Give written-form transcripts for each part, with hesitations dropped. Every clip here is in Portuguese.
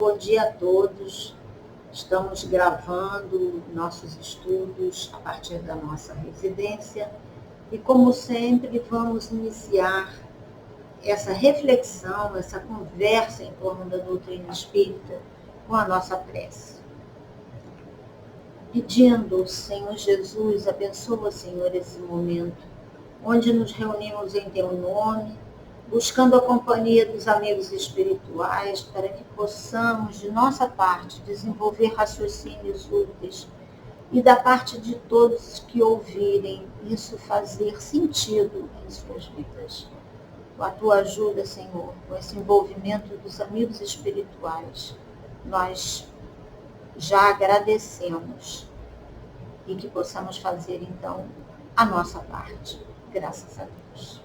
Bom dia a todos. Estamos gravando nossos estudos a partir da nossa residência e, como sempre, vamos iniciar essa reflexão, essa conversa em torno da doutrina espírita com a nossa prece. Pedindo, Senhor Jesus, abençoa, Senhor, esse momento, onde nos reunimos em Teu nome, buscando a companhia dos amigos espirituais, para que possamos, de nossa parte, desenvolver raciocínios úteis e da parte de todos que ouvirem isso fazer sentido em suas vidas. Com a Tua ajuda, Senhor, com esse envolvimento dos amigos espirituais, nós já agradecemos e que possamos fazer, então, a nossa parte. Graças a Deus.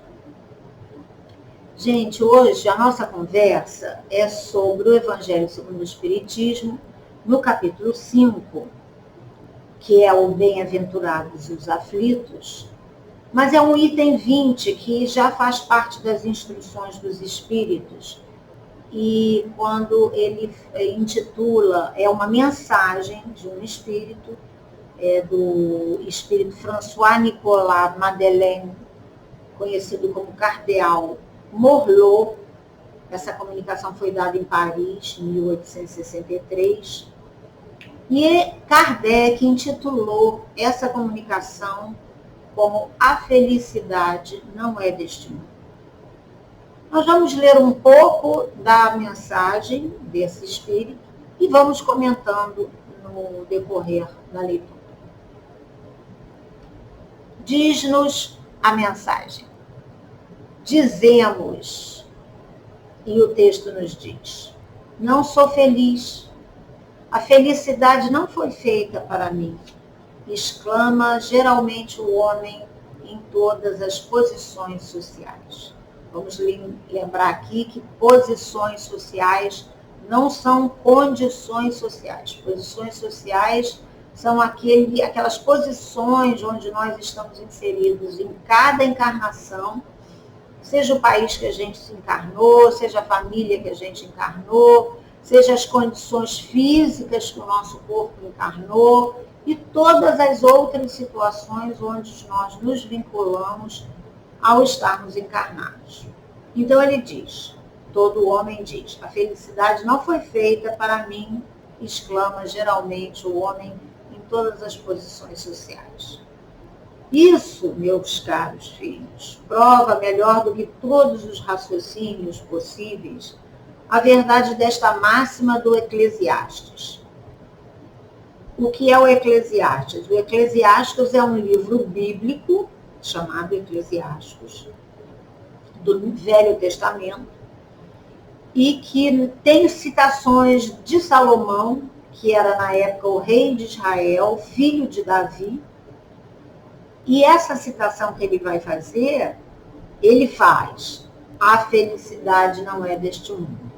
Gente, hoje a nossa conversa é sobre o Evangelho segundo o Espiritismo, no capítulo 5, que é o Bem-aventurados os aflitos, mas é um item 20 que já faz parte das instruções dos Espíritos, e quando ele intitula, é uma mensagem de um Espírito, do Espírito François Nicolas Madeleine, conhecido como Cardeal Morlot. Essa comunicação foi dada em Paris, em 1863. E Kardec intitulou essa comunicação como A Felicidade Não É Deste Mundo. Nós vamos ler um pouco da mensagem desse espírito e vamos comentando no decorrer da leitura. Diz-nos a mensagem. Dizemos, e o texto nos diz, não sou feliz, a felicidade não foi feita para mim, exclama geralmente o homem em todas as posições sociais. Vamos lembrar aqui que posições sociais não são condições sociais. Posições sociais são aquelas posições onde nós estamos inseridos em cada encarnação, seja o país que a gente se encarnou, seja a família que a gente encarnou, seja as condições físicas que o nosso corpo encarnou e todas as outras situações onde nós nos vinculamos ao estarmos encarnados. Então ele diz, todo homem diz, a felicidade não foi feita para mim, exclama geralmente o homem em todas as posições sociais. Isso, meus caros filhos, prova melhor do que todos os raciocínios possíveis a verdade desta máxima do Eclesiastes. O que é o Eclesiastes? O Eclesiastes é um livro bíblico, chamado Eclesiastes, do Velho Testamento, e que tem citações de Salomão, que era na época o rei de Israel, filho de Davi. E essa citação que ele vai fazer, ele faz, a felicidade não é deste mundo.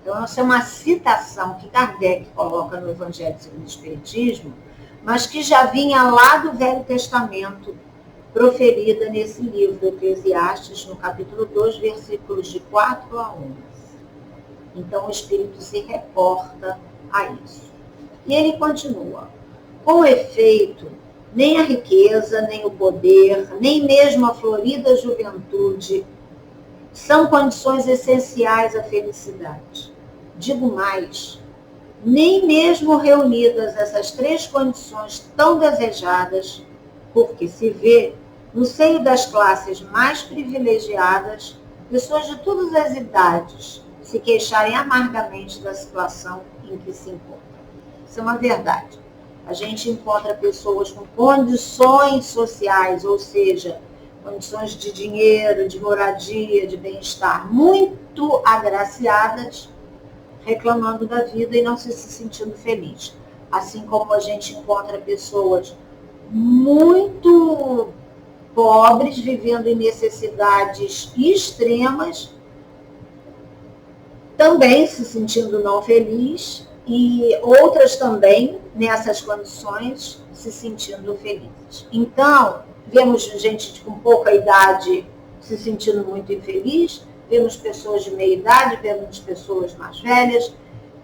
Então, essa é uma citação que Kardec coloca no Evangelho segundo o Espiritismo, mas que já vinha lá do Velho Testamento, proferida nesse livro, Eclesiastes, no capítulo 2, versículos de 4 a 11. Então, o Espírito se reporta a isso. E ele continua, com efeito, nem a riqueza, nem o poder, nem mesmo a florida juventude são condições essenciais à felicidade. Digo mais, nem mesmo reunidas essas três condições tão desejadas, porque se vê, no seio das classes mais privilegiadas, pessoas de todas as idades se queixarem amargamente da situação em que se encontram. Isso é uma verdade. A gente encontra pessoas com condições sociais, ou seja, condições de dinheiro, de moradia, de bem-estar, muito agraciadas, reclamando da vida e não se sentindo feliz. Assim como a gente encontra pessoas muito pobres, vivendo em necessidades extremas, também se sentindo não feliz, e outras também, nessas condições, se sentindo felizes. Então, vemos gente com pouca idade se sentindo muito infeliz, vemos pessoas de meia idade, vemos pessoas mais velhas,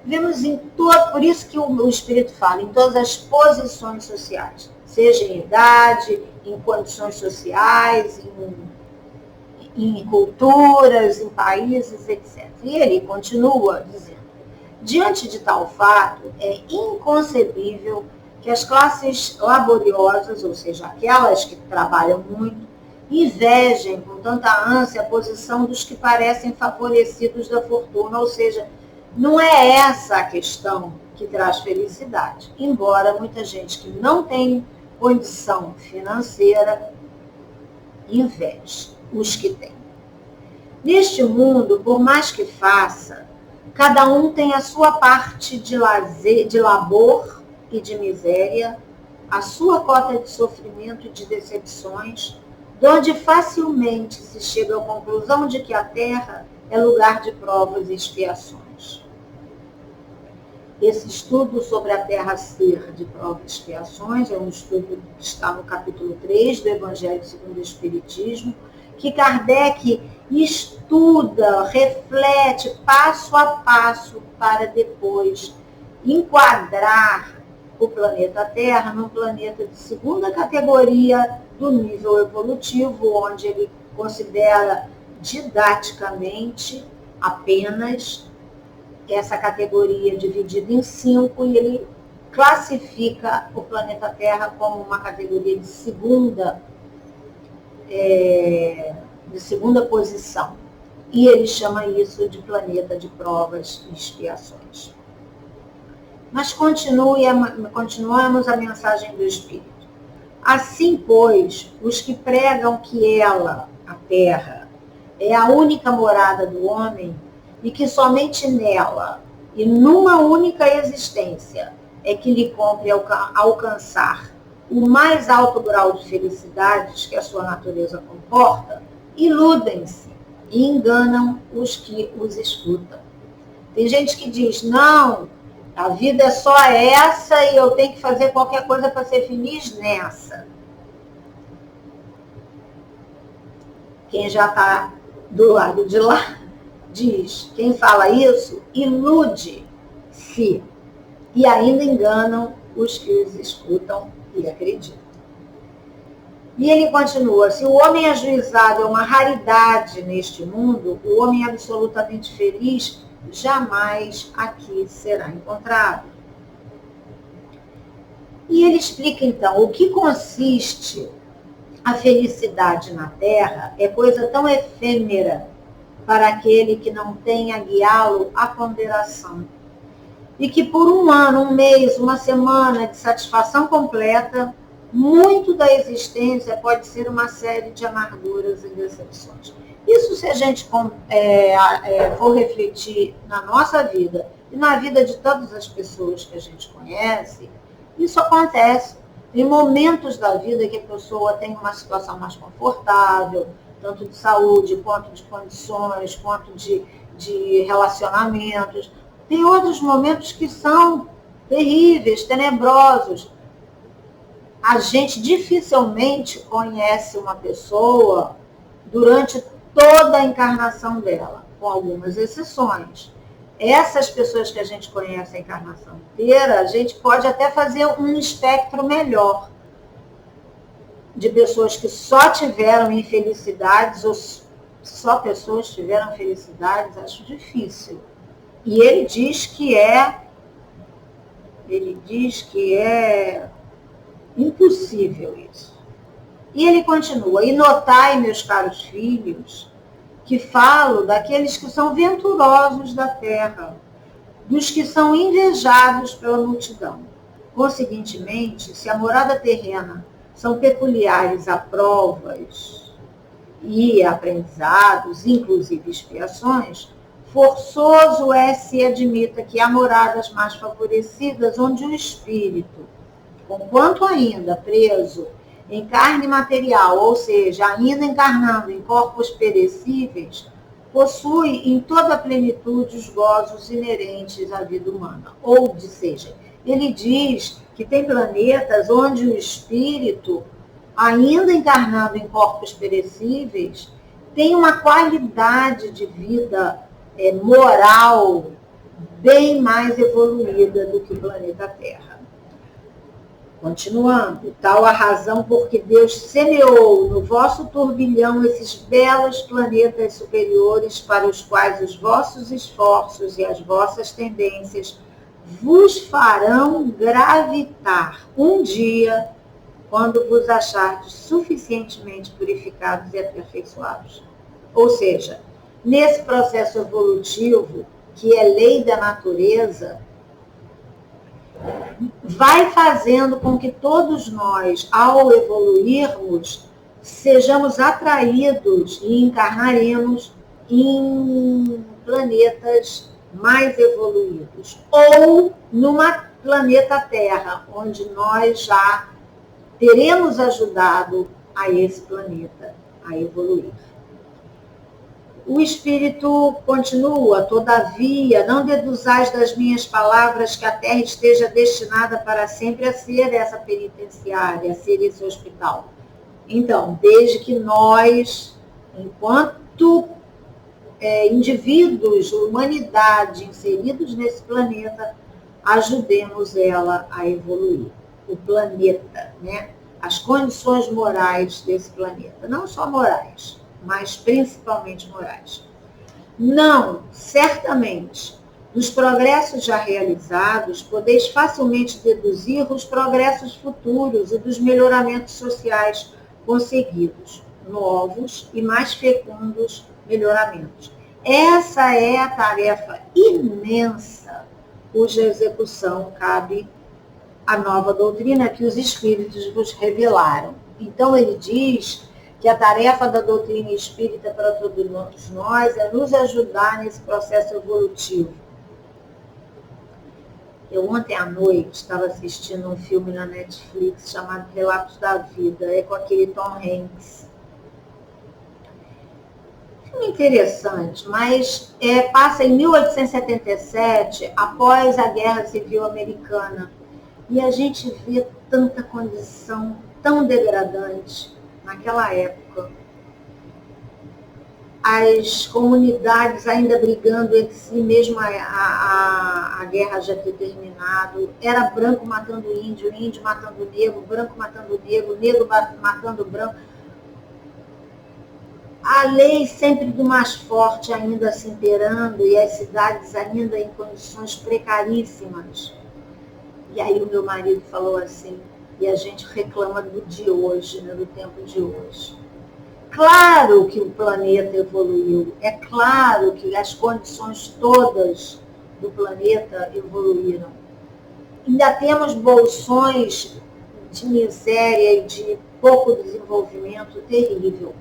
Vemos em todo, por isso que o Espírito fala, em todas as posições sociais, seja em idade, em condições sociais, em culturas, em países, etc. E ele continua dizendo, diante de tal fato, é inconcebível que as classes laboriosas, ou seja, aquelas que trabalham muito, invejem com tanta ânsia a posição dos que parecem favorecidos da fortuna, ou seja, não é essa a questão que traz felicidade, embora muita gente que não tem condição financeira inveje os que têm. Neste mundo, por mais que faça, cada um tem a sua parte de lazer, de labor e de miséria, a sua cota de sofrimento e de decepções, donde facilmente se chega à conclusão de que a terra é lugar de provas e expiações. Esse estudo sobre a terra ser de provas e expiações é um estudo que está no capítulo 3 do Evangelho segundo o Espiritismo, que Kardec estuda, reflete passo a passo para depois enquadrar o planeta Terra num planeta de segunda categoria do nível evolutivo, onde ele considera didaticamente apenas essa categoria dividida em 5 e ele classifica o planeta Terra como uma categoria de segunda posição. E ele chama isso de planeta de provas e expiações. Mas continuamos a mensagem do Espírito. Assim, pois, os que pregam que ela, a Terra, é a única morada do homem e que somente nela e numa única existência é que lhe cumpre alcançar o mais alto grau de felicidades que a sua natureza comporta, iludem-se e enganam os que os escutam. Tem gente que diz, não, a vida é só essa e eu tenho que fazer qualquer coisa para ser feliz nessa. Quem já está do lado de lá diz, quem fala isso, ilude-se e ainda enganam os que os escutam e acreditam. E ele continua, se o homem ajuizado é uma raridade neste mundo, o homem absolutamente feliz jamais aqui será encontrado. E ele explica então, o que consiste a felicidade na Terra é coisa tão efêmera para aquele que não tem a guiá-lo à ponderação. E que por um ano, um mês, uma semana de satisfação completa, muito da existência pode ser uma série de amarguras e decepções. Isso se a gente for refletir na nossa vida e na vida de todas as pessoas que a gente conhece, isso acontece. Em momentos da vida que a pessoa tem uma situação mais confortável, tanto de saúde, quanto de condições, quanto de relacionamentos. Tem outros momentos que são terríveis, tenebrosos. A gente dificilmente conhece uma pessoa durante toda a encarnação dela, com algumas exceções. Essas pessoas que a gente conhece a encarnação inteira, a gente pode até fazer um espectro melhor de pessoas que só tiveram infelicidades ou só pessoas tiveram felicidades, acho difícil. E ele diz que é impossível isso. E ele continua, e notai, meus caros filhos, que falo daqueles que são venturosos da terra, dos que são invejados pela multidão. Conseguintemente, se a morada terrena são peculiares a provas e aprendizados, inclusive expiações, forçoso é se admita que há moradas mais favorecidas onde o espírito, conquanto ainda preso em carne material, ou seja, ainda encarnando em corpos perecíveis, possui em toda a plenitude os gozos inerentes à vida humana. Ou seja, ele diz que tem planetas onde o espírito, ainda encarnado em corpos perecíveis, tem uma qualidade de vida moral bem mais evoluída do que o planeta Terra. Continuando, tal a razão porque Deus semeou no vosso turbilhão esses belos planetas superiores para os quais os vossos esforços e as vossas tendências vos farão gravitar um dia, quando vos achardes suficientemente purificados e aperfeiçoados. Ou seja, nesse processo evolutivo, que é lei da natureza, vai fazendo com que todos nós, ao evoluirmos, sejamos atraídos e encarnaremos em planetas mais evoluídos. Ou numa planeta Terra, onde nós já teremos ajudado a esse planeta a evoluir. O Espírito continua, todavia, não deduzais das minhas palavras que a Terra esteja destinada para sempre a ser essa penitenciária, a ser esse hospital. Então, desde que nós, enquanto indivíduos, humanidade, inseridos nesse planeta, ajudemos ela a evoluir. O planeta, né? As condições morais desse planeta, não só morais, mas principalmente morais. Não, certamente, dos progressos já realizados, podeis facilmente deduzir os progressos futuros e dos melhoramentos sociais conseguidos, novos e mais fecundos melhoramentos. Essa é a tarefa imensa cuja execução cabe à nova doutrina que os Espíritos vos revelaram. Então ele diz que a tarefa da doutrina espírita para todos nós é nos ajudar nesse processo evolutivo. Eu ontem à noite estava assistindo um filme na Netflix chamado Relatos da Vida, é com aquele Tom Hanks. Filme interessante, mas passa em 1877, após a Guerra Civil Americana, e a gente vê tanta condição tão degradante naquela época. As comunidades ainda brigando entre si, mesmo a guerra já ter terminado. Era branco matando índio, índio matando negro, branco matando negro, negro matando branco. A lei sempre do mais forte ainda se imperando e as cidades ainda em condições precaríssimas. E aí o meu marido falou assim, e a gente reclama do de hoje, né, do tempo de hoje. Claro que o planeta evoluiu, é claro que as condições todas do planeta evoluíram. Ainda temos bolsões de miséria e de pouco desenvolvimento terrível,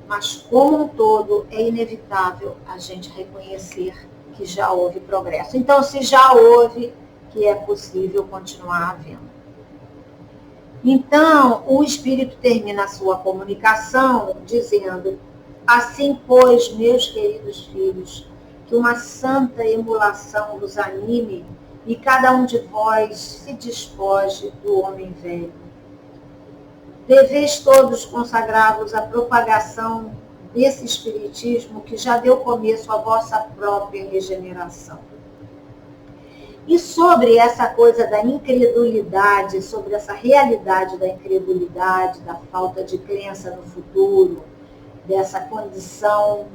mas como um todo é inevitável a gente reconhecer que já houve progresso. Então, se já houve, que é possível continuar havendo. Então, o Espírito termina a sua comunicação dizendo: assim, pois, meus queridos filhos, que uma santa emulação vos anime e cada um de vós se despoje do homem velho. Deveis todos consagrar-vos à propagação desse espiritismo que já deu começo à vossa própria regeneração. E sobre essa coisa da incredulidade, sobre essa realidade da incredulidade, da falta de crença no futuro, dessa condição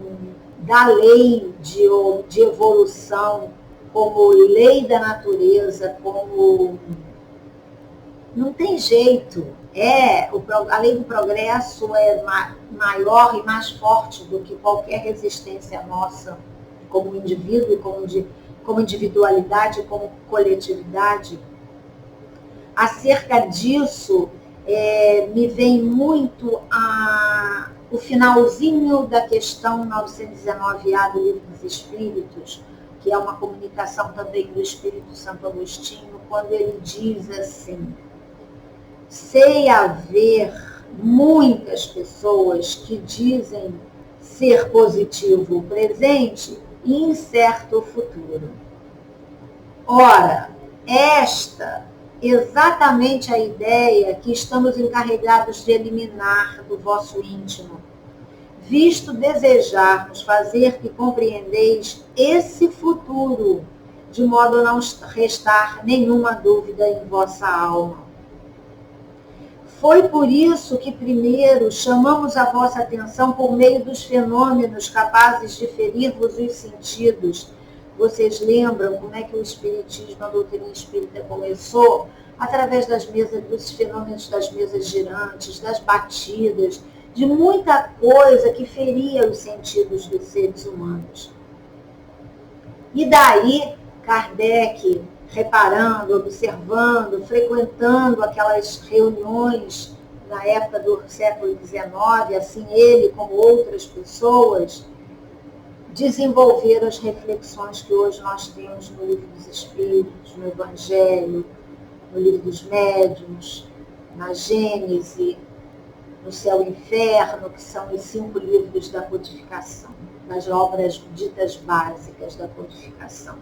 da lei de evolução, como lei da natureza, como... Não tem jeito. A lei do progresso é maior e mais forte do que qualquer resistência nossa como indivíduo, como individualidade, como coletividade. Acerca disso, me vem muito o finalzinho da questão 919A do Livro dos Espíritos, que é uma comunicação também do Espírito Santo Agostinho, quando ele diz assim: sei haver muitas pessoas que dizem ser positivo o presente e incerto o futuro. Ora, esta exatamente a ideia que estamos encarregados de eliminar do vosso íntimo, visto desejarmos fazer que compreendeis esse futuro de modo a não restar nenhuma dúvida em vossa alma. Foi por isso que primeiro chamamos a vossa atenção por meio dos fenômenos capazes de ferir-vos os sentidos. Vocês lembram como é que o Espiritismo, a doutrina espírita começou? Através dos fenômenos das mesas girantes, das batidas, de muita coisa que feria os sentidos dos seres humanos. E daí, Kardec, reparando, observando, frequentando aquelas reuniões na época do século XIX, assim ele como outras pessoas, desenvolveram as reflexões que hoje nós temos no Livro dos Espíritos, no Evangelho, no Livro dos Médiuns, na Gênese, no Céu e Inferno, que são os 5 livros da codificação, das obras ditas básicas da codificação.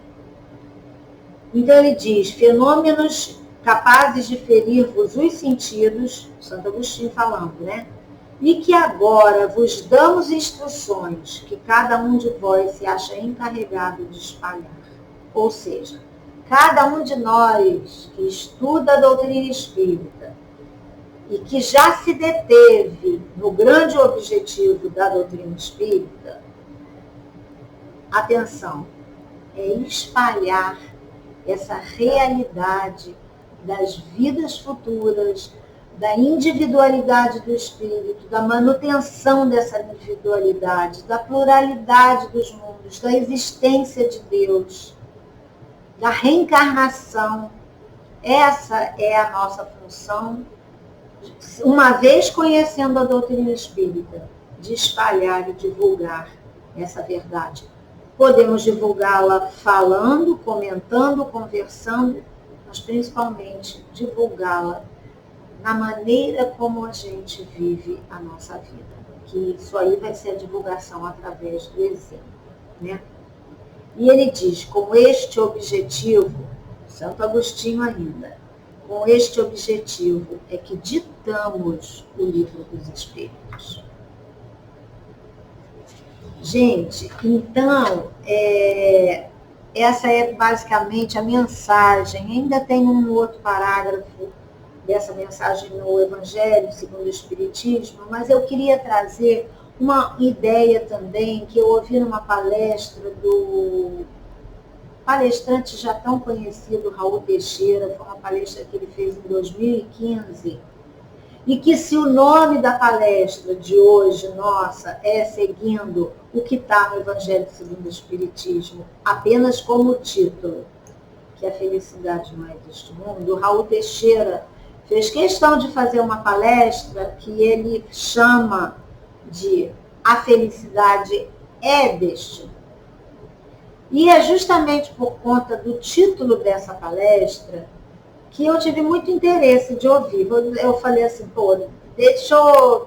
Então ele diz, fenômenos capazes de ferir-vos os sentidos, Santo Agostinho falando, né? E que agora vos damos instruções que cada um de vós se acha encarregado de espalhar. Ou seja, cada um de nós que estuda a doutrina espírita e que já se deteve no grande objetivo da doutrina espírita, atenção, é espalhar essa realidade das vidas futuras, da individualidade do espírito, da manutenção dessa individualidade, da pluralidade dos mundos, da existência de Deus, da reencarnação. Essa é a nossa função, uma vez conhecendo a doutrina espírita, de espalhar e divulgar essa verdade. Podemos divulgá-la falando, comentando, conversando, mas principalmente divulgá-la na maneira como a gente vive a nossa vida. Que isso aí vai ser a divulgação através do exemplo, né? E ele diz, com este objetivo, Santo Agostinho ainda, com este objetivo é que ditamos o Livro dos Espíritos. Gente, então, essa é basicamente a mensagem. Ainda tem um outro parágrafo dessa mensagem no Evangelho segundo o Espiritismo, mas eu queria trazer uma ideia também que eu ouvi numa palestra do palestrante já tão conhecido, Raul Teixeira. Foi uma palestra que ele fez em 2015, e que se o nome da palestra de hoje, nossa, é seguindo o que está no Evangelho segundo o Espiritismo, apenas como título, que a felicidade não é deste mundo, o Raul Teixeira fez questão de fazer uma palestra que ele chama de A Felicidade é deste mundo. E é justamente por conta do título dessa palestra que eu tive muito interesse de ouvir. Eu falei assim, pô, deixa eu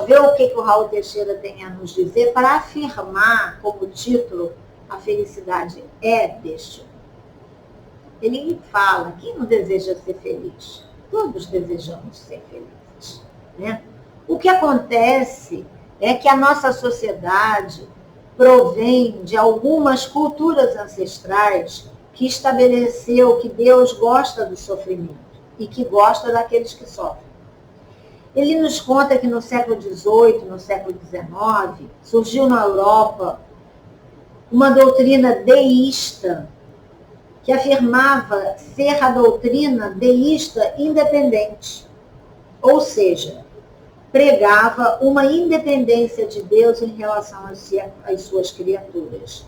ver o que o Raul Teixeira tem a nos dizer para afirmar como título A Felicidade é deste mundo. Ele fala, quem não deseja ser feliz? Todos desejamos ser felizes, né? O que acontece é que a nossa sociedade provém de algumas culturas ancestrais que estabeleceu que Deus gosta do sofrimento e que gosta daqueles que sofrem. Ele nos conta que no século XVIII, no século XIX, surgiu na Europa uma doutrina deísta, que afirmava ser a doutrina deísta independente, ou seja, pregava uma independência de Deus em relação às suas criaturas.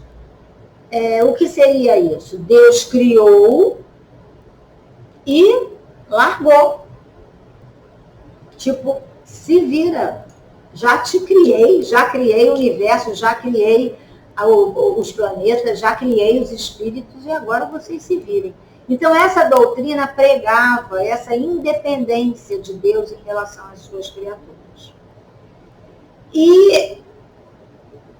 O que seria isso? Deus criou e largou. Tipo, se vira. Já te criei, já criei o universo, já criei os planetas, já criei os espíritos e agora vocês se virem. Então, essa doutrina pregava essa independência de Deus em relação às suas criaturas. E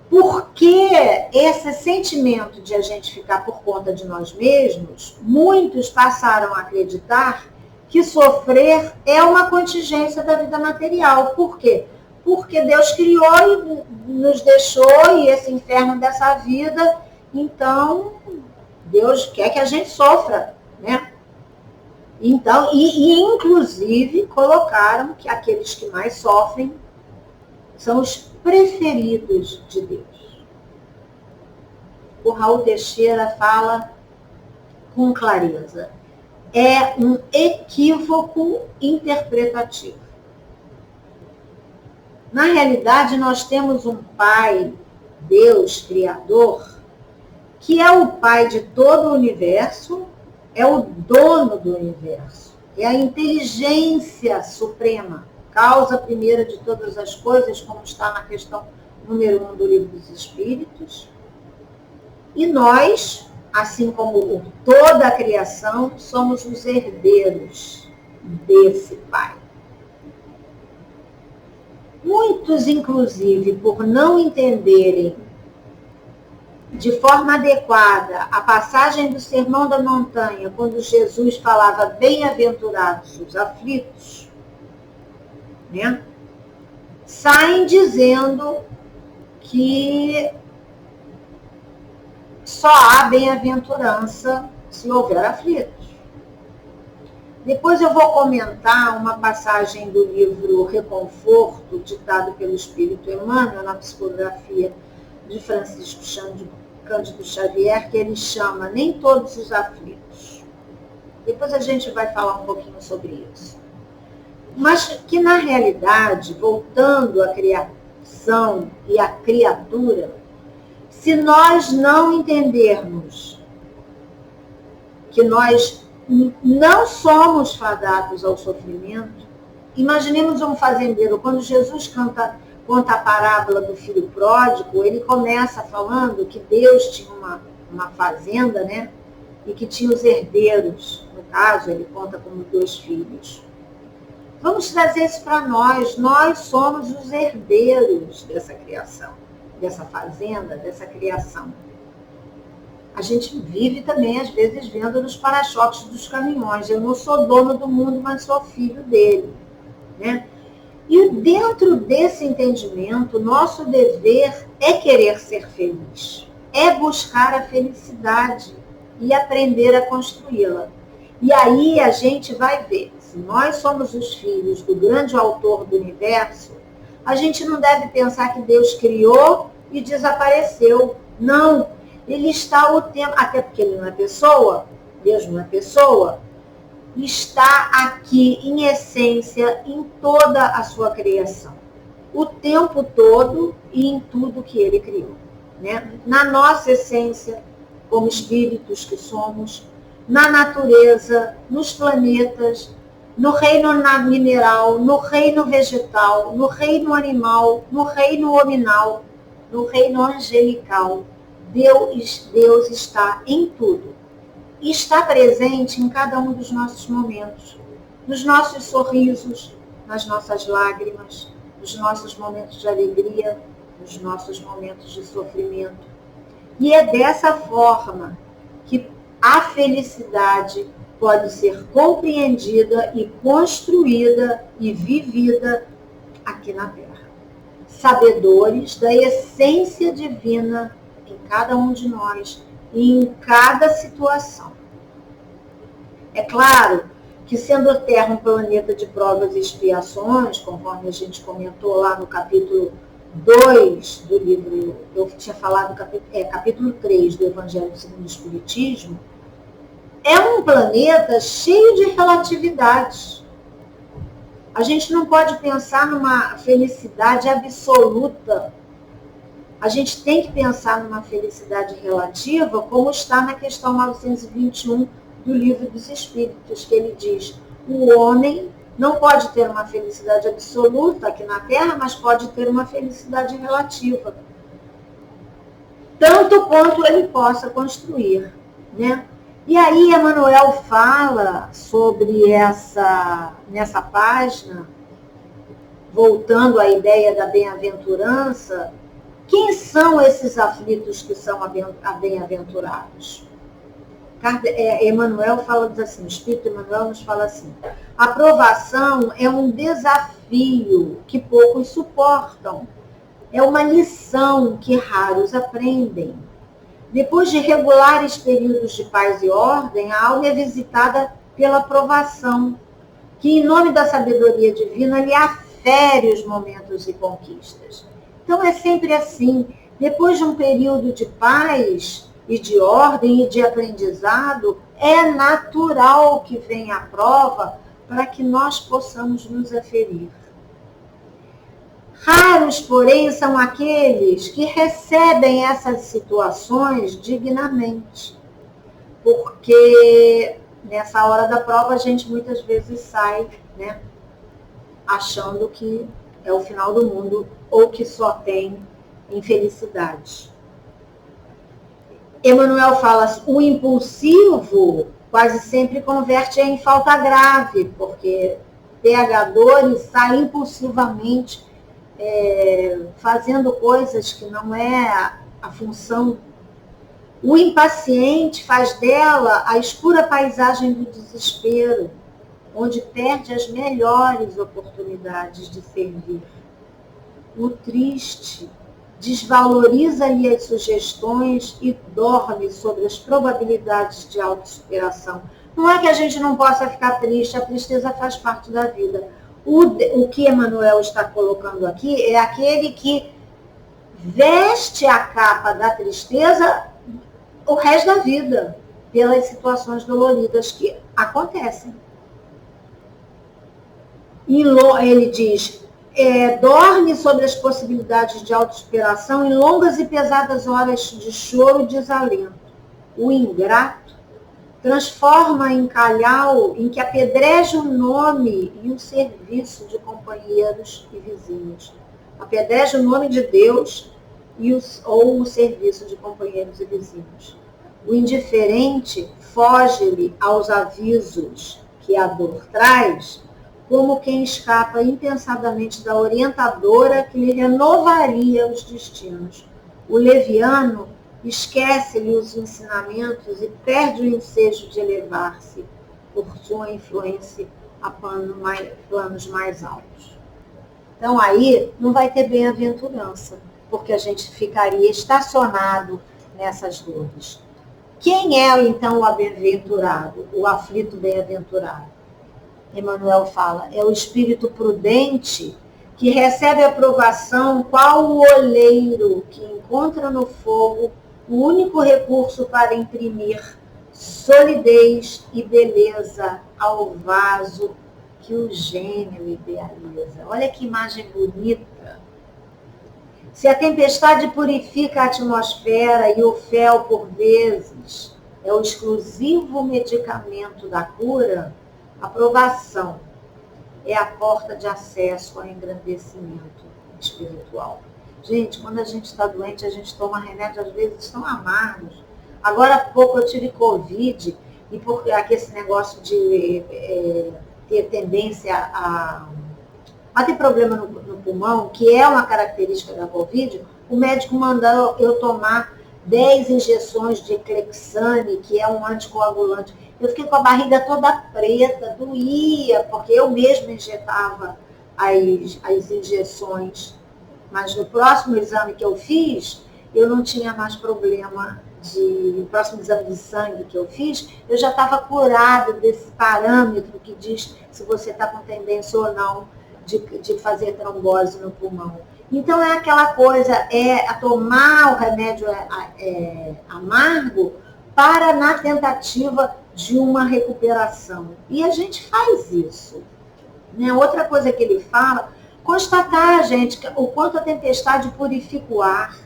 porque esse sentimento de a gente ficar por conta de nós mesmos, muitos passaram a acreditar que sofrer é uma contingência da vida material. Por quê? Porque Deus criou e nos deixou, e esse inferno dessa vida, então Deus quer que a gente sofra, né? Então, inclusive colocaram que aqueles que mais sofrem são os preferidos de Deus. O Raul Teixeira fala com clareza. É um equívoco interpretativo. Na realidade, nós temos um Pai, Deus, Criador, que é o Pai de todo o universo, é o dono do universo, é a inteligência suprema, causa primeira de todas as coisas, como está na questão número 1 do Livro dos Espíritos. E nós, assim como toda a criação, somos os herdeiros desse Pai. Muitos, inclusive, por não entenderem de forma adequada a passagem do Sermão da Montanha, quando Jesus falava bem-aventurados os aflitos, né? Saem dizendo que só há bem-aventurança se houver aflitos. Depois eu vou comentar uma passagem do livro Reconforto, ditado pelo Espírito Emmanuel, na psicografia de Francisco Cândido Xavier, que ele chama Nem Todos os Aflitos. Depois a gente vai falar um pouquinho sobre isso. Mas que, na realidade, voltando à criação e à criatura, se nós não entendermos que nós não somos fadados ao sofrimento, imaginemos um fazendeiro, quando Jesus conta a parábola do filho pródigo, ele começa falando que Deus tinha uma fazenda, né? E que tinha os herdeiros, no caso, ele conta como 2 filhos. Vamos trazer isso para nós. Nós somos os herdeiros dessa criação, dessa fazenda, dessa criação. A gente vive também, às vezes, vendo nos para-choques dos caminhões. Eu não sou dono do mundo, mas sou filho dele, né? E dentro desse entendimento, nosso dever é querer ser feliz, é buscar a felicidade e aprender a construí-la. E aí a gente vai ver, se nós somos os filhos do grande autor do universo, a gente não deve pensar que Deus criou e desapareceu. Não, ele está o tempo, até porque ele não é pessoa, Deus não é pessoa, está aqui em essência em toda a sua criação, o tempo todo e em tudo que ele criou, né? Na nossa essência, como espíritos que somos, na natureza, nos planetas, no reino mineral, no reino vegetal, no reino animal, no reino hominal, no reino angelical. Deus está em tudo. E está presente em cada um dos nossos momentos, nos nossos sorrisos, nas nossas lágrimas, nos nossos momentos de alegria, nos nossos momentos de sofrimento. E é dessa forma que a felicidade pode ser compreendida e construída e vivida aqui na Terra. Sabedores da essência divina em cada um de nós e em cada situação. É claro que, sendo a Terra um planeta de provas e expiações, conforme a gente comentou lá no capítulo 2 do livro, eu tinha falado capítulo 3 do Evangelho segundo o Espiritismo, é um planeta cheio de relatividades. A gente não pode pensar numa felicidade absoluta. A gente tem que pensar numa felicidade relativa, como está na questão 921 do Livro dos Espíritos, que ele diz: o homem não pode ter uma felicidade absoluta aqui na Terra, mas pode ter uma felicidade relativa, tanto quanto ele possa construir, né? E aí Emmanuel fala sobre nessa página, voltando à ideia da bem-aventurança, quem são esses aflitos que são bem-aventurados? Emmanuel fala assim, o Espírito Emmanuel nos fala assim: a provação é um desafio que poucos suportam, é uma lição que raros aprendem. Depois de regulares períodos de paz e ordem, a alma é visitada pela provação, que em nome da sabedoria divina lhe afere os momentos e conquistas. Então é sempre assim. Depois de um período de paz e de ordem e de aprendizado, é natural que venha a prova para que nós possamos nos aferir. Raros, porém, são aqueles que recebem essas situações dignamente, porque nessa hora da prova a gente muitas vezes sai, né, achando que é o final do mundo ou que só tem infelicidade. Emmanuel fala, o impulsivo quase sempre converte em falta grave, porque pega a dor e sai impulsivamente fazendo coisas que não é a função. O impaciente faz dela a escura paisagem do desespero, onde perde as melhores oportunidades de servir. O triste desvaloriza-lhe as sugestões e dorme sobre as probabilidades de autossuperação. Não é que a gente não possa ficar triste, a tristeza faz parte da vida. O que Emmanuel está colocando aqui é aquele que veste a capa da tristeza o resto da vida, pelas situações doloridas que acontecem. E ele diz, dorme sobre as possibilidades de autossuperação em longas e pesadas horas de choro e desalento. O ingrato transforma em calhau em que apedreja o nome e o serviço de companheiros e vizinhos. Apedreja o nome de Deus ou o serviço de companheiros e vizinhos. O indiferente foge-lhe aos avisos que a dor traz, como quem escapa impensadamente da orientadora que lhe renovaria os destinos. O leviano esquece-lhe os ensinamentos e perde o ensejo de elevar-se por sua influência a planos mais altos. Então aí não vai ter bem-aventurança, porque a gente ficaria estacionado nessas dores. Quem é então o bem-aventurado, o aflito bem-aventurado? Emmanuel fala, é o espírito prudente que recebe a aprovação qual o oleiro que encontra no fogo o único recurso para imprimir solidez e beleza ao vaso que o gênio idealiza. Olha que imagem bonita. Se a tempestade purifica a atmosfera e o fel, por vezes, é o exclusivo medicamento da cura, a provação é a porta de acesso ao engrandecimento espiritual. Gente, quando a gente está doente, a gente toma remédios, às vezes, tão amargos. Agora há pouco eu tive Covid, e porque esse negócio de ter tendência a ter problema no pulmão, que é uma característica da Covid, o médico mandou eu tomar 10 injeções de Clexane, que é um anticoagulante. Eu fiquei com a barriga toda preta, doía, porque eu mesma injetava as injeções. Mas no próximo exame que eu fiz, eu não tinha mais problema no próximo exame de sangue que eu fiz, eu já estava curada desse parâmetro que diz se você está com tendência ou não de fazer trombose no pulmão. Então é aquela coisa, a tomar o remédio amargo para na tentativa de uma recuperação. E a gente faz isso. Né? Outra coisa que ele fala, constatar, gente, o quanto a tempestade purifica o ar,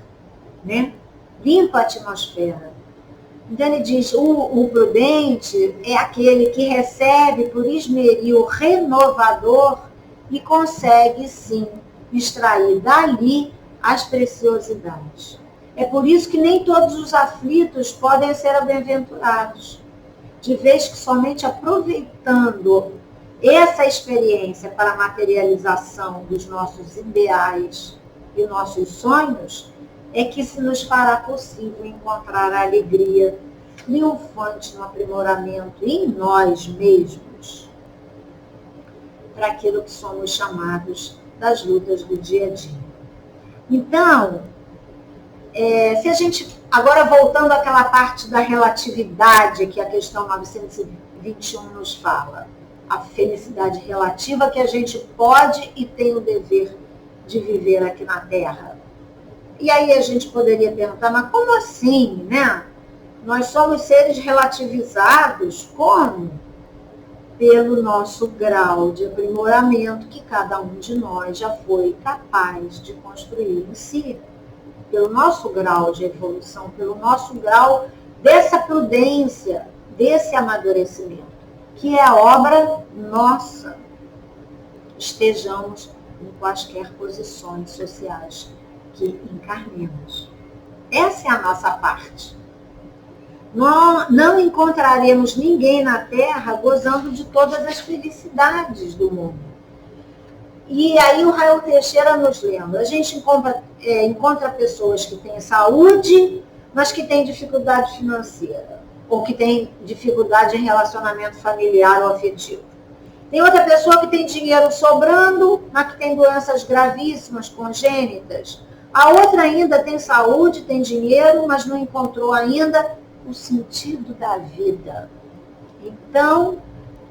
né? Limpa a atmosfera. Então ele diz, o prudente é aquele que recebe por esmeril renovador e consegue, sim, extrair dali as preciosidades. É por isso que nem todos os aflitos podem ser bem-aventurados, de vez que somente aproveitando essa experiência para a materialização dos nossos ideais e nossos sonhos, é que se nos fará possível encontrar a alegria triunfante no aprimoramento em nós mesmos, para aquilo que somos chamados das lutas do dia a dia. Então, Se a gente, agora voltando àquela parte da relatividade que a questão 921 nos fala, a felicidade relativa que a gente pode e tem o dever de viver aqui na Terra. E aí a gente poderia perguntar, mas como assim, né? Nós somos seres relativizados, como? Pelo nosso grau de aprimoramento que cada um de nós já foi capaz de construir em si. Pelo nosso grau de evolução, pelo nosso grau dessa prudência, desse amadurecimento, que é a obra nossa. Estejamos em quaisquer posições sociais que encarnemos. Essa é a nossa parte. Não encontraremos ninguém na Terra gozando de todas as felicidades do mundo. E aí o Raul Teixeira nos lembra, a gente encontra pessoas que têm saúde, mas que têm dificuldade financeira, ou que têm dificuldade em relacionamento familiar ou afetivo. Tem outra pessoa que tem dinheiro sobrando, mas que tem doenças gravíssimas, congênitas. A outra ainda tem saúde, tem dinheiro, mas não encontrou ainda o sentido da vida. Então,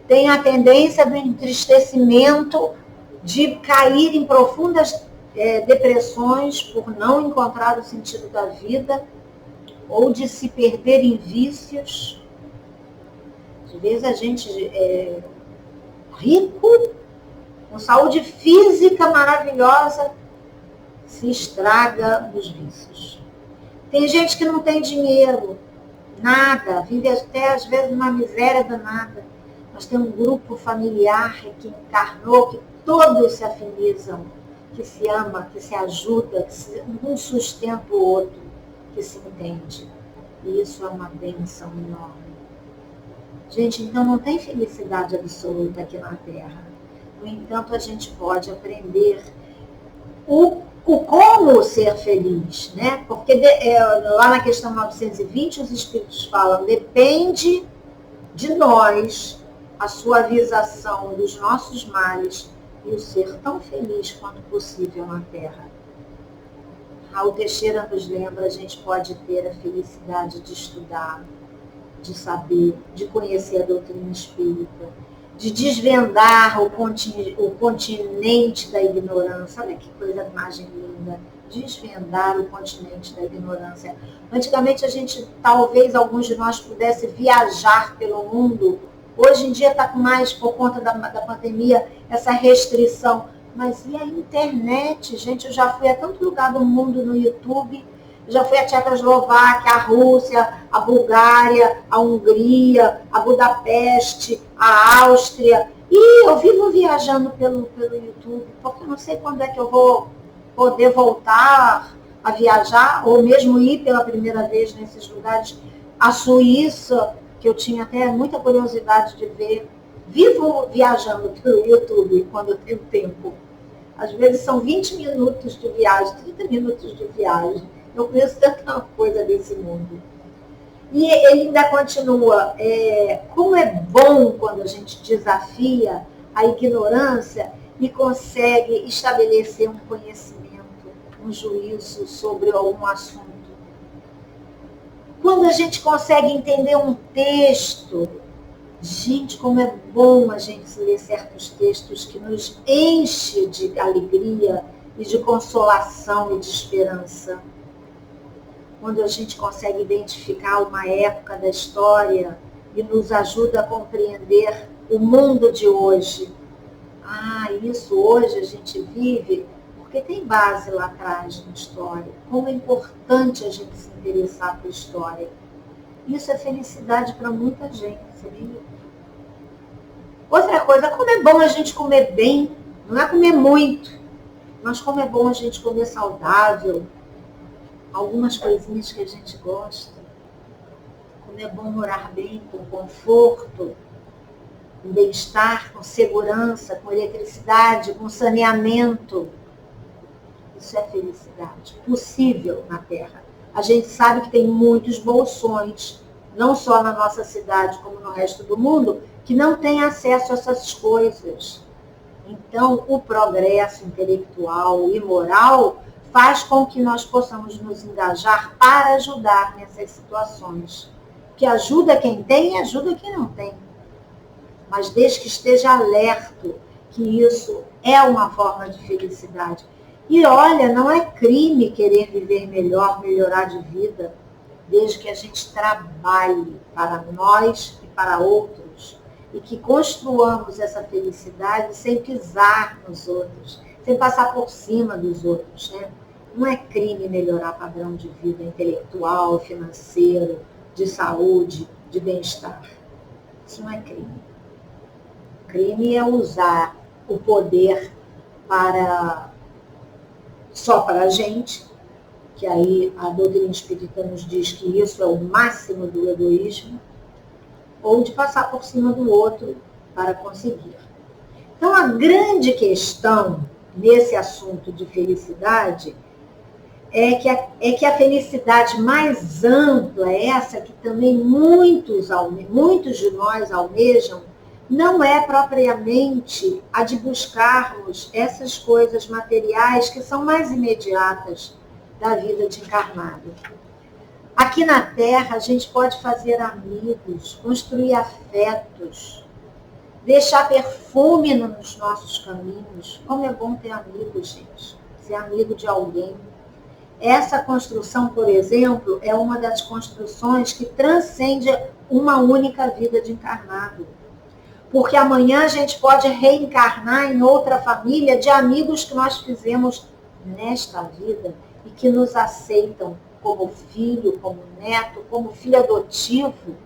tem a tendência do entristecimento, de cair em profundas depressões por não encontrar o sentido da vida, ou de se perder em vícios. Às vezes a gente rico, com saúde física maravilhosa, se estraga nos vícios. Tem gente que não tem dinheiro, nada, vive até às vezes numa miséria danada. Nós temos um grupo familiar que encarnou, que todos se afinizam, que se ama, que se ajuda, que um sustenta o outro, que se entende. E isso é uma bênção enorme. Gente, então não tem felicidade absoluta aqui na Terra. No entanto, a gente pode aprender o como ser feliz, né? Porque lá na questão 920, os Espíritos falam, depende de nós a suavização dos nossos males e o ser tão feliz quanto possível na Terra. Raul Teixeira nos lembra, a gente pode ter a felicidade de estudar, de saber, de conhecer a doutrina espírita, de desvendar o continente da ignorância. Olha que coisa, imagem linda. Desvendar o continente da ignorância. Antigamente a gente, talvez alguns de nós pudesse viajar pelo mundo. Hoje em dia está com mais, por conta da pandemia, essa restrição. Mas e a internet, gente? Eu já fui a tanto lugar do mundo no YouTube. Já fui a Tchecoslováquia, a Rússia, a Bulgária, a Hungria, a Budapeste, a Áustria. E eu vivo viajando pelo YouTube, porque eu não sei quando é que eu vou poder voltar a viajar, ou mesmo ir pela primeira vez nesses lugares. A Suíça, que eu tinha até muita curiosidade de ver. Vivo viajando pelo YouTube quando eu tenho tempo. Às vezes são 20 minutos de viagem, 30 minutos de viagem. Eu conheço tanta coisa desse mundo. E ele ainda continua, como é bom quando a gente desafia a ignorância e consegue estabelecer um conhecimento, um juízo sobre algum assunto. Quando a gente consegue entender um texto, gente, como é bom a gente ler certos textos que nos enche de alegria e de consolação e de esperança. Quando a gente consegue identificar uma época da história e nos ajuda a compreender o mundo de hoje. Isso hoje a gente vive porque tem base lá atrás na história. Como é importante a gente se interessar por história. Isso é felicidade para muita gente, sabia? Outra coisa, como é bom a gente comer bem, não é comer muito, mas como é bom a gente comer saudável, algumas coisinhas que a gente gosta. Como é bom morar bem, com conforto, com bem-estar, com segurança, com eletricidade, com saneamento. Isso é felicidade possível na Terra. A gente sabe que tem muitos bolsões, não só na nossa cidade como no resto do mundo, que não têm acesso a essas coisas. Então, o progresso intelectual e moral faz com que nós possamos nos engajar para ajudar nessas situações. Que ajuda quem tem e ajuda quem não tem. Mas desde que esteja alerto que isso é uma forma de felicidade. E olha, não é crime querer viver melhor, melhorar de vida, desde que a gente trabalhe para nós e para outros, e que construamos essa felicidade sem pisar nos outros, sem passar por cima dos outros, né? Não é crime melhorar padrão de vida intelectual, financeiro, de saúde, de bem-estar. Isso não é crime. Crime é usar o poder só para a gente, que aí a doutrina espírita nos diz que isso é o máximo do egoísmo, ou de passar por cima do outro para conseguir. Então, a grande questão nesse assunto de felicidade é que a felicidade mais ampla, essa que também muitos de nós almejam, não é propriamente a de buscarmos essas coisas materiais que são mais imediatas da vida de encarnado. Aqui na Terra, a gente pode fazer amigos, construir afetos, deixar perfume nos nossos caminhos. Como é bom ter amigos, gente. Ser amigo de alguém. Essa construção, por exemplo, é uma das construções que transcende uma única vida de encarnado. Porque amanhã a gente pode reencarnar em outra família de amigos que nós fizemos nesta vida e que nos aceitam como filho, como neto, como filho adotivo.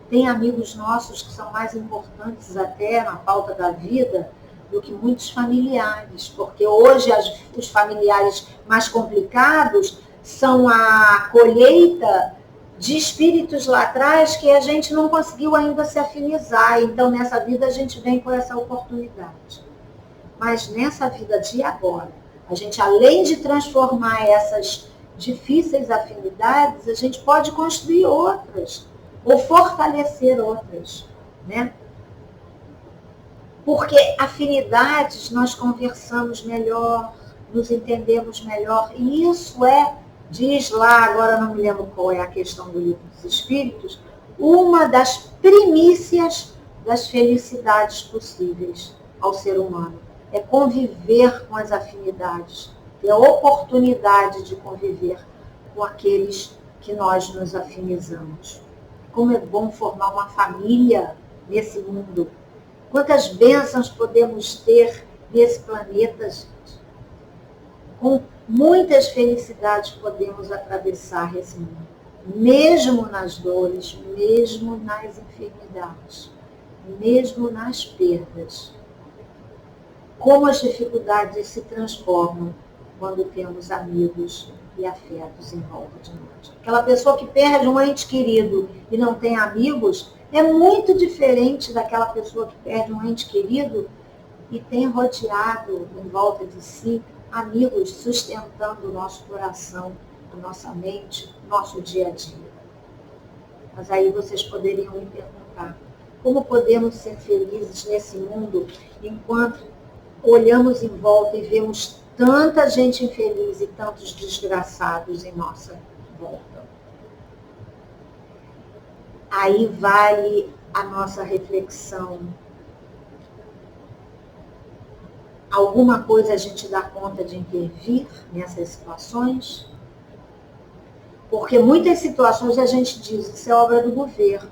Tem amigos nossos que são mais importantes até na pauta da vida do que muitos familiares, porque hoje os familiares mais complicados são a colheita de espíritos lá atrás que a gente não conseguiu ainda se afinizar. Então, nessa vida, a gente vem com essa oportunidade. Mas nessa vida de agora, a gente, além de transformar essas difíceis afinidades, a gente pode construir outras, ou fortalecer outras, né? Porque afinidades nós conversamos melhor, nos entendemos melhor, e isso diz lá, agora não me lembro qual é a questão do Livro dos Espíritos, uma das primícias das felicidades possíveis ao ser humano. É conviver com as afinidades, ter a oportunidade de conviver com aqueles que nós nos afinizamos. Como é bom formar uma família nesse mundo. Quantas bênçãos podemos ter nesse planeta, gente. Com muitas felicidades podemos atravessar esse mundo. Mesmo nas dores, mesmo nas enfermidades, mesmo nas perdas. Como as dificuldades se transformam quando temos amigos e afetos em volta de nós. Aquela pessoa que perde um ente querido e não tem amigos é muito diferente daquela pessoa que perde um ente querido e tem rodeado em volta de si amigos sustentando o nosso coração, a nossa mente, nosso dia a dia. Mas aí vocês poderiam me perguntar, como podemos ser felizes nesse mundo enquanto olhamos em volta e vemos tanta gente infeliz e tantos desgraçados em nossa volta? Aí vale a nossa reflexão. Alguma coisa a gente dá conta de intervir nessas situações? Porque muitas situações a gente diz, isso é obra do governo,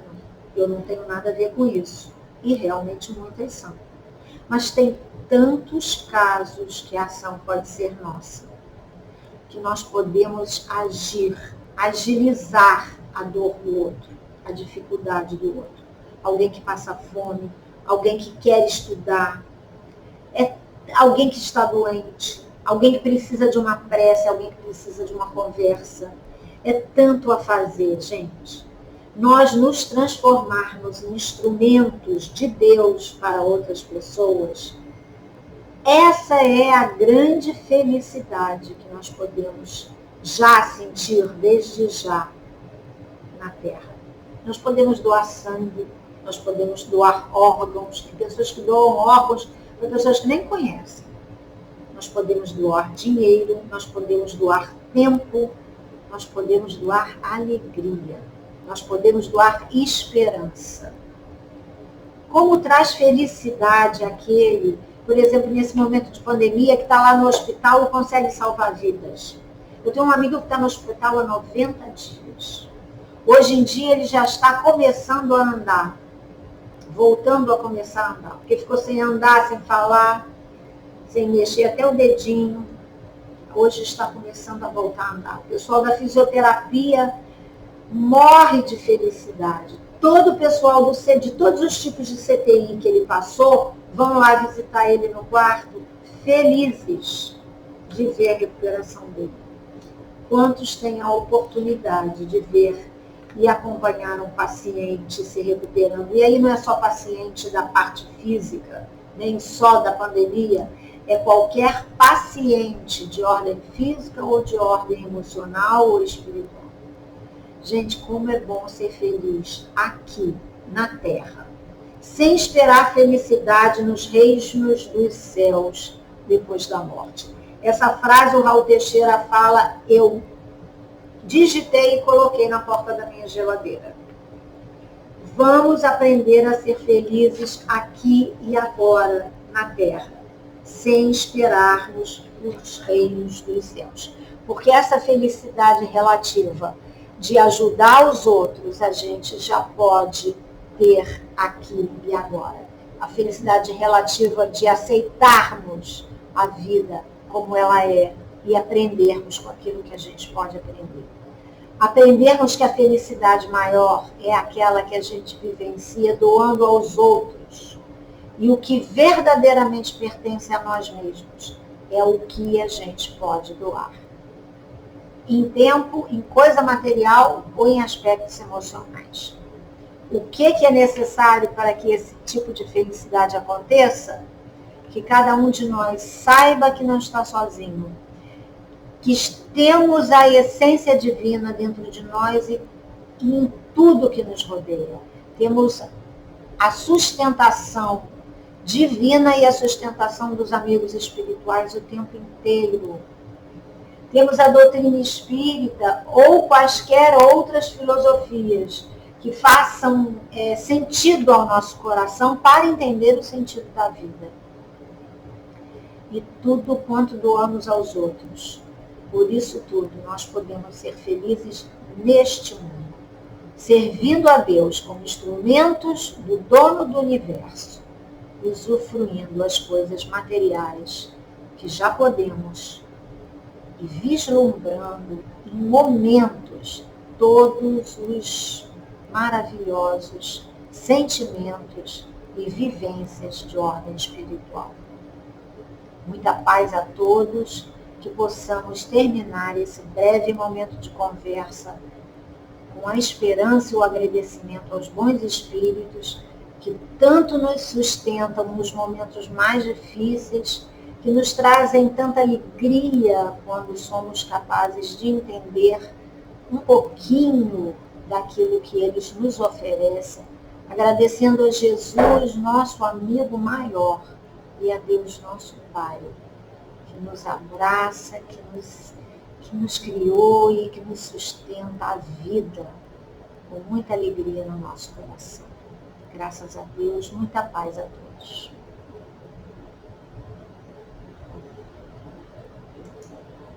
eu não tenho nada a ver com isso. E realmente muitas são. Mas tem tantos casos que a ação pode ser nossa, que nós podemos agir, agilizar a dor do outro, a dificuldade do outro. Alguém que passa fome, alguém que quer estudar, alguém que está doente, alguém que precisa de uma prece, alguém que precisa de uma conversa. É tanto a fazer, gente. Nós nos transformarmos em instrumentos de Deus para outras pessoas, essa é a grande felicidade que nós podemos já sentir, desde já, na Terra. Nós podemos doar sangue, nós podemos doar órgãos. Tem pessoas que doam órgãos para pessoas que nem conhecem. nós podemos doar dinheiro, nós podemos doar tempo, nós podemos doar alegria, nós podemos doar esperança. Como traz felicidade aquele, por exemplo, nesse momento de pandemia, que está lá no hospital e consegue salvar vidas? Eu tenho um amigo que está no hospital há 90 dias. Hoje em dia ele já está começando a andar, voltando a começar a andar, porque ficou sem andar, sem falar, sem mexer até o dedinho. Hoje está começando a voltar a andar. O pessoal da fisioterapia morre de felicidade. Todo o pessoal de todos os tipos de CTI que ele passou, vão lá visitar ele no quarto, felizes de ver a recuperação dele. Quantos têm a oportunidade de ver e acompanhar um paciente se recuperando? E aí não é só paciente da parte física, nem só da pandemia, é qualquer paciente de ordem física ou de ordem emocional ou espiritual. Gente, como é bom ser feliz aqui, na Terra, sem esperar felicidade nos reinos dos céus depois da morte. Essa frase o Raul Teixeira fala, eu digitei e coloquei na porta da minha geladeira. Vamos aprender a ser felizes aqui e agora, na Terra, sem esperarmos os reinos dos céus. Porque essa felicidade relativa de ajudar os outros, a gente já pode ter aqui e agora. A felicidade relativa de aceitarmos a vida como ela é e aprendermos com aquilo que a gente pode aprender. Aprendermos que a felicidade maior é aquela que a gente vivencia doando aos outros. E o que verdadeiramente pertence a nós mesmos é o que a gente pode doar. Em tempo, em coisa material ou em aspectos emocionais. O que é necessário para que esse tipo de felicidade aconteça? Que cada um de nós saiba que não está sozinho. Que temos a essência divina dentro de nós e em tudo que nos rodeia. Temos a sustentação divina e a sustentação dos amigos espirituais o tempo inteiro. Temos a doutrina espírita ou quaisquer outras filosofias que façam sentido ao nosso coração para entender o sentido da vida. E tudo quanto doamos aos outros. Por isso tudo, nós podemos ser felizes neste mundo, servindo a Deus como instrumentos do dono do universo, usufruindo as coisas materiais que já podemos e vislumbrando em momentos todos os maravilhosos sentimentos e vivências de ordem espiritual. Muita paz a todos, que possamos terminar esse breve momento de conversa com a esperança e o agradecimento aos bons espíritos que tanto nos sustentam nos momentos mais difíceis, que nos trazem tanta alegria quando somos capazes de entender um pouquinho daquilo que eles nos oferecem, agradecendo a Jesus, nosso amigo maior, e a Deus, nosso Pai, que nos abraça, que nos criou e que nos sustenta a vida com muita alegria no nosso coração. Graças a Deus, muita paz a todos.